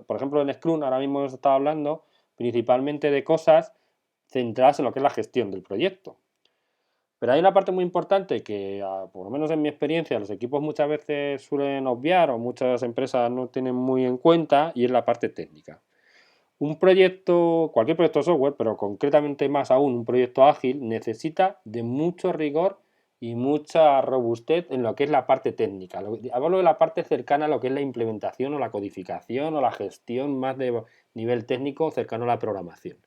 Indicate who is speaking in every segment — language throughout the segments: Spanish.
Speaker 1: por ejemplo, en Scrum ahora mismo hemos estado hablando principalmente de cosas centradas en lo que es la gestión del proyecto. Pero hay una parte muy importante que, por lo menos en mi experiencia, los equipos muchas veces suelen obviar o muchas empresas no tienen muy en cuenta, y es la parte técnica. Un proyecto, cualquier proyecto de software, pero concretamente más aún un proyecto ágil, necesita de mucho rigor y mucha robustez en lo que es la parte técnica. Hablo de la parte cercana a lo que es la implementación o la codificación o la gestión más de nivel técnico cercano a la programación.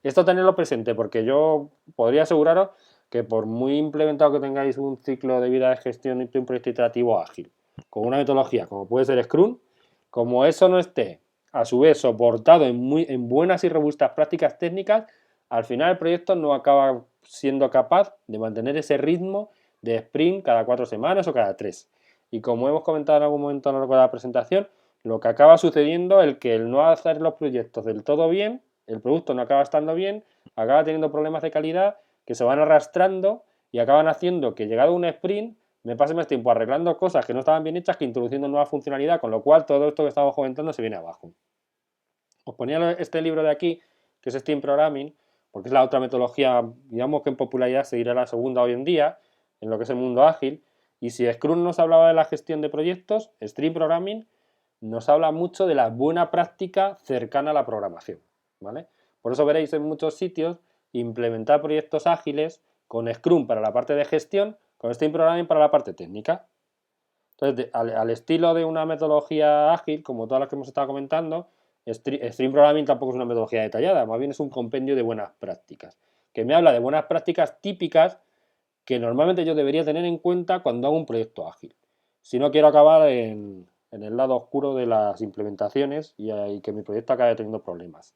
Speaker 1: Esto tenerlo presente, porque yo podría aseguraros que por muy implementado que tengáis un ciclo de vida de gestión y un proyecto iterativo ágil, con una metodología como puede ser Scrum, como eso no esté a su vez soportado en buenas y robustas prácticas técnicas, al final el proyecto no acaba siendo capaz de mantener ese ritmo de sprint cada 4 semanas o cada 3. Y como hemos comentado en algún momento a lo largo de la presentación, lo que acaba sucediendo es que el no hacer los proyectos del todo bien, el producto no acaba estando bien, acaba teniendo problemas de calidad que se van arrastrando y acaban haciendo que, llegado un sprint, me pase más tiempo arreglando cosas que no estaban bien hechas que introduciendo nueva funcionalidad, con lo cual todo esto que estamos comentando se viene abajo. Os ponía este libro de aquí, que es Steam Programming, porque es la otra metodología, digamos que en popularidad seguirá la segunda hoy en día, en lo que es el mundo ágil. Y si Scrum nos hablaba de la gestión de proyectos, Steam Programming nos habla mucho de la buena práctica cercana a la programación, ¿vale? Por eso veréis en muchos sitios implementar proyectos ágiles con Scrum para la parte de gestión, con Steam Programming para la parte técnica. Entonces, al estilo de una metodología ágil, como todas las que hemos estado comentando, Stream Programming tampoco es una metodología detallada, más bien es un compendio de buenas prácticas, que me habla de buenas prácticas típicas que normalmente yo debería tener en cuenta cuando hago un proyecto ágil. Si no quiero acabar en el lado oscuro de las implementaciones y que mi proyecto acabe teniendo problemas.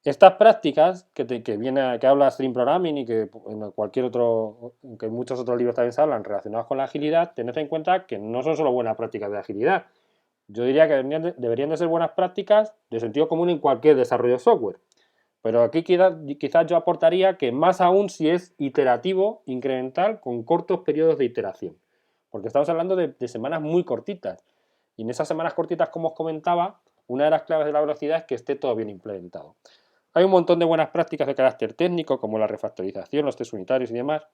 Speaker 1: Estas prácticas que habla Stream Programming y que en cualquier otro, que en muchos otros libros también se hablan relacionados con la agilidad, tened en cuenta que no son solo buenas prácticas de agilidad. Yo diría que deberían de ser buenas prácticas de sentido común en cualquier desarrollo de software. Pero aquí quizás yo aportaría que más aún si es iterativo, incremental, con cortos periodos de iteración. Porque estamos hablando de semanas muy cortitas. Y en esas semanas cortitas, como os comentaba, una de las claves de la velocidad es que esté todo bien implementado. Hay un montón de buenas prácticas de carácter técnico, como la refactorización, los test unitarios y demás.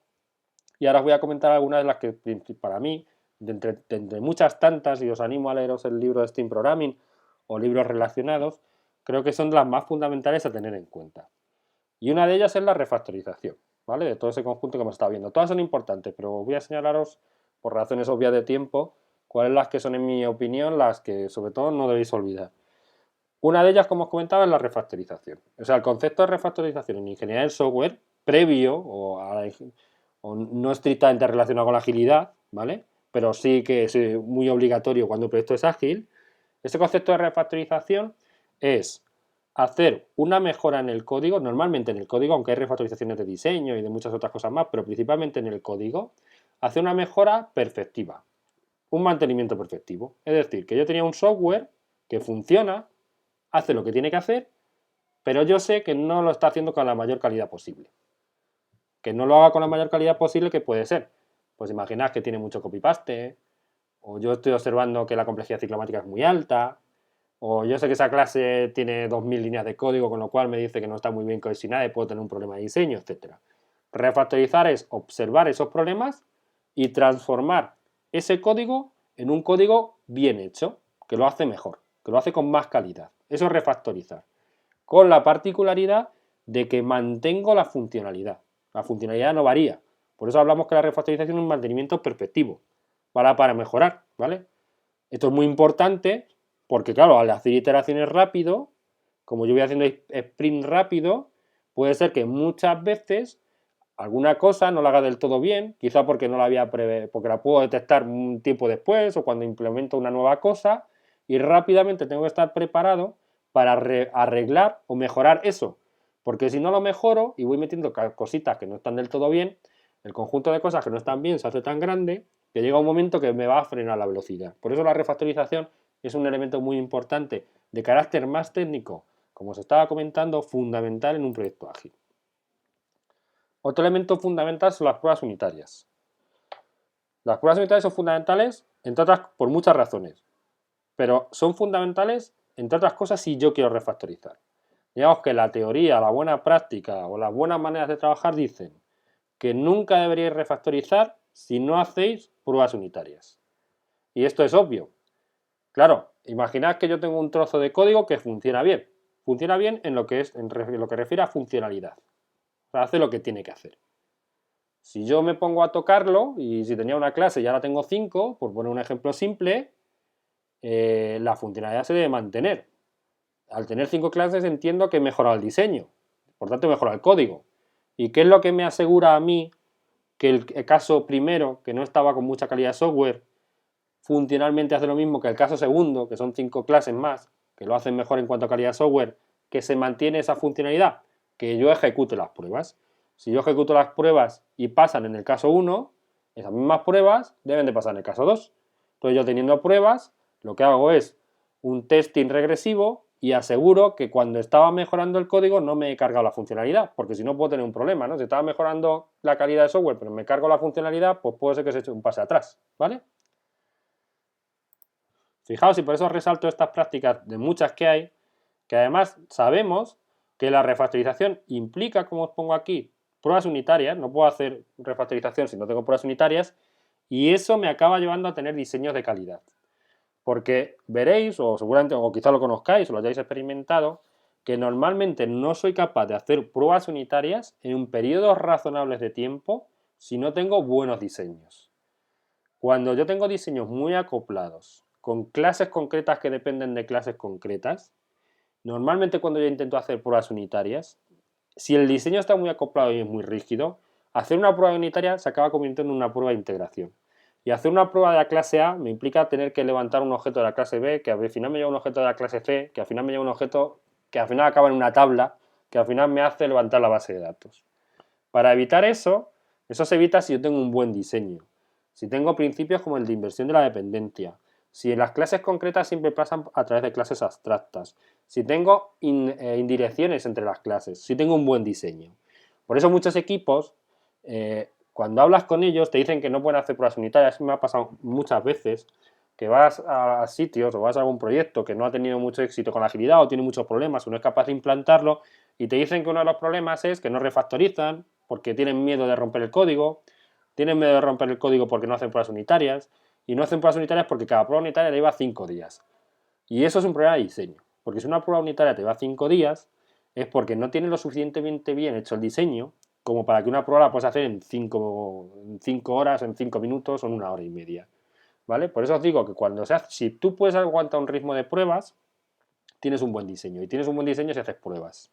Speaker 1: Y ahora os voy a comentar algunas de las que, para mí, de entre muchas tantas, y os animo a leeros el libro de Steam Programming o libros relacionados, creo que son las más fundamentales a tener en cuenta. Y una de ellas es la refactorización, ¿vale? De todo ese conjunto que hemos estado viendo. Todas son importantes, pero voy a señalaros, por razones obvias de tiempo, cuáles las que son, en mi opinión, las que sobre todo no debéis olvidar. Una de ellas, como os comentaba, es la refactorización. O sea, el concepto de refactorización en ingeniería del software, previo o no estrictamente relacionado con la agilidad, ¿vale? Pero sí que es muy obligatorio cuando un proyecto es ágil. Este concepto de refactorización es hacer una mejora en el código, normalmente en el código, aunque hay refactorizaciones de diseño y de muchas otras cosas más, pero principalmente en el código, hacer una mejora perfectiva, un mantenimiento perfectivo. Es decir, que yo tenía un software que funciona, hace lo que tiene que hacer, pero yo sé que no lo está haciendo con la mayor calidad posible. Que no lo haga con la mayor calidad posible, que puede ser. Pues imaginad que tiene mucho copy-paste, o yo estoy observando que la complejidad ciclomática es muy alta, o yo sé que esa clase tiene 2000 líneas de código, con lo cual me dice que no está muy bien cohesionada y puedo tener un problema de diseño, etc. Refactorizar es observar esos problemas y transformar ese código en un código bien hecho, que lo hace mejor, que lo hace con más calidad. Eso es refactorizar. Con la particularidad de que mantengo la funcionalidad. La funcionalidad no varía. Por eso hablamos que la refactorización es un mantenimiento perspectivo, para mejorar, ¿vale? Esto es muy importante porque, claro, al hacer iteraciones rápido, como yo voy haciendo sprint rápido, puede ser que muchas veces alguna cosa no la haga del todo bien, quizá porque no la había porque la puedo detectar un tiempo después o cuando implemento una nueva cosa, y rápidamente tengo que estar preparado para arreglar o mejorar eso, porque si no lo mejoro y voy metiendo cositas que no están del todo bien, el conjunto de cosas que no están bien se hace tan grande que llega un momento que me va a frenar la velocidad. Por eso la refactorización es un elemento muy importante de carácter más técnico, como os estaba comentando, fundamental en un proyecto ágil. Otro elemento fundamental son las pruebas unitarias. Las pruebas unitarias son fundamentales, entre otras, por muchas razones, pero son fundamentales entre otras cosas, si yo quiero refactorizar. Digamos que la teoría, la buena práctica o las buenas maneras de trabajar dicen que nunca deberíais refactorizar si no hacéis pruebas unitarias. Y esto es obvio. Claro, imaginad que yo tengo un trozo de código que funciona bien. Funciona bien en lo que refiere a funcionalidad. O sea, hace lo que tiene que hacer. Si yo me pongo a tocarlo, y si tenía una clase y ahora tengo 5, por poner un ejemplo simple, la funcionalidad se debe mantener. Al tener 5 clases entiendo que he mejorado el diseño, por tanto he mejorado el código. ¿Y qué es lo que me asegura a mí que el caso primero, que no estaba con mucha calidad de software, funcionalmente hace lo mismo que el caso segundo, que son 5 clases más, que lo hacen mejor en cuanto a calidad de software, que se mantiene esa funcionalidad? Que yo ejecute las pruebas. Si yo ejecuto las pruebas y pasan en el caso 1, esas mismas pruebas deben de pasar en el caso 2. Entonces yo teniendo pruebas, lo que hago es un testing regresivo y aseguro que cuando estaba mejorando el código no me he cargado la funcionalidad, porque si no puedo tener un problema, ¿no? Si estaba mejorando la calidad de software pero me cargo la funcionalidad, pues puede ser que se eche un pase atrás, ¿vale? Fijaos, y por eso resalto estas prácticas de muchas que hay, que además sabemos que la refactorización implica, como os pongo aquí, pruebas unitarias. No puedo hacer refactorización si no tengo pruebas unitarias, y eso me acaba llevando a tener diseños de calidad. Porque veréis, o seguramente, o quizá lo conozcáis o lo hayáis experimentado, que normalmente no soy capaz de hacer pruebas unitarias en periodos razonables de tiempo si no tengo buenos diseños. Cuando yo tengo diseños muy acoplados, con clases concretas que dependen de clases concretas, normalmente cuando yo intento hacer pruebas unitarias, si el diseño está muy acoplado y es muy rígido, hacer una prueba unitaria se acaba convirtiendo en una prueba de integración. Y hacer una prueba de la clase A me implica tener que levantar un objeto de la clase B, que al final me lleva un objeto de la clase C, que al final me lleva un objeto que al final acaba en una tabla, que al final me hace levantar la base de datos. Para evitar eso se evita si yo tengo un buen diseño. Si tengo principios como el de inversión de la dependencia, si en las clases concretas siempre pasan a través de clases abstractas, si tengo indirecciones entre las clases, si tengo un buen diseño. Por eso muchos equipos, cuando hablas con ellos, te dicen que no pueden hacer pruebas unitarias. Me ha pasado muchas veces que vas a sitios o vas a algún proyecto que no ha tenido mucho éxito con la agilidad o tiene muchos problemas o no es capaz de implantarlo, y te dicen que uno de los problemas es que no refactorizan porque tienen miedo de romper el código, tienen miedo de romper el código porque no hacen pruebas unitarias, y no hacen pruebas unitarias porque cada prueba unitaria le lleva 5 días. Y eso es un problema de diseño, porque si una prueba unitaria te va 5 días, es porque no tiene lo suficientemente bien hecho el diseño como para que una prueba la puedas hacer en 5 horas, en 5 minutos o en 1 hora y media. ¿Vale? Por eso os digo que si tú puedes aguantar un ritmo de pruebas, tienes un buen diseño. Y tienes un buen diseño si haces pruebas.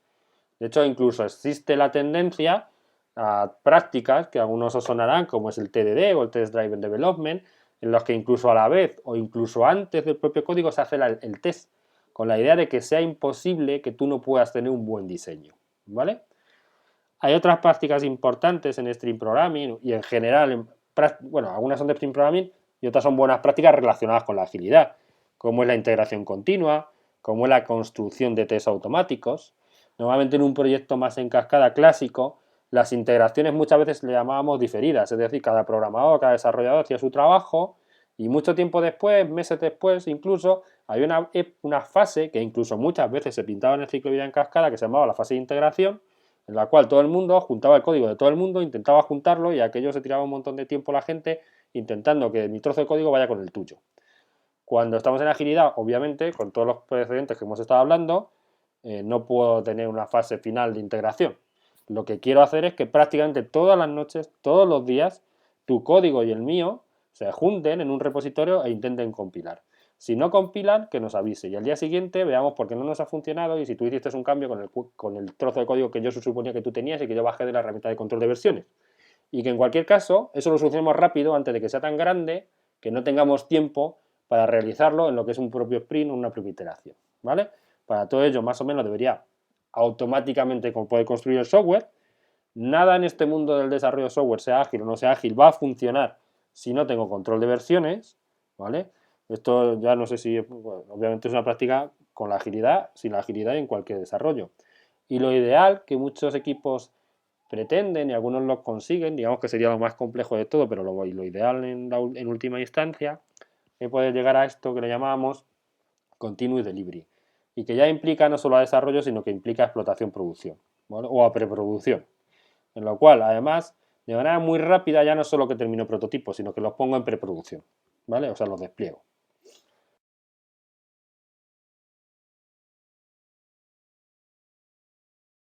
Speaker 1: De hecho, incluso existe la tendencia a prácticas que a algunos os sonarán, como es el TDD o el Test Driven Development, en los que incluso a la vez o incluso antes del propio código se hace el test, con la idea de que sea imposible que tú no puedas tener un buen diseño. ¿Vale? Hay otras prácticas importantes en Stream Programming y en general, bueno, algunas son de Stream Programming y otras son buenas prácticas relacionadas con la agilidad, como es la integración continua, como es la construcción de test automáticos. Normalmente en un proyecto más en cascada clásico, las integraciones muchas veces le llamábamos diferidas, es decir, cada programador, cada desarrollador hacía su trabajo y mucho tiempo después, meses después incluso, había una fase que incluso muchas veces se pintaba en el ciclo de vida en cascada que se llamaba la fase de integración, en la cual todo el mundo juntaba el código de todo el mundo, intentaba juntarlo y aquello se tiraba un montón de tiempo la gente intentando que mi trozo de código vaya con el tuyo. Cuando estamos en agilidad, obviamente, con todos los precedentes que hemos estado hablando, no puedo tener una fase final de integración. Lo que quiero hacer es que prácticamente todas las noches, todos los días, tu código y el mío se junten en un repositorio e intenten compilar. Si no compilan, que nos avise y al día siguiente veamos por qué no nos ha funcionado y si tú hiciste un cambio con el trozo de código que yo suponía que tú tenías y que yo bajé de la herramienta de control de versiones. Y que en cualquier caso, eso lo solucionemos rápido antes de que sea tan grande que no tengamos tiempo para realizarlo en lo que es un propio sprint o una propia iteración, ¿vale? Para todo ello, más o menos, debería automáticamente poder construir el software. Nada en este mundo del desarrollo de software, sea ágil o no sea ágil, va a funcionar si no tengo control de versiones, ¿vale? Esto ya no sé si, bueno, obviamente es una práctica con la agilidad, sin la agilidad y en cualquier desarrollo. Y lo ideal que muchos equipos pretenden y algunos lo consiguen, digamos que sería lo más complejo de todo, pero lo ideal en última instancia es poder llegar a esto que le llamamos continuous delivery. y que ya implica no solo a desarrollo, sino que implica a explotación-producción, ¿vale? O a preproducción. En lo cual, además, de manera muy rápida ya no solo que termino prototipos, sino que los pongo en preproducción, ¿vale? O sea, los despliego.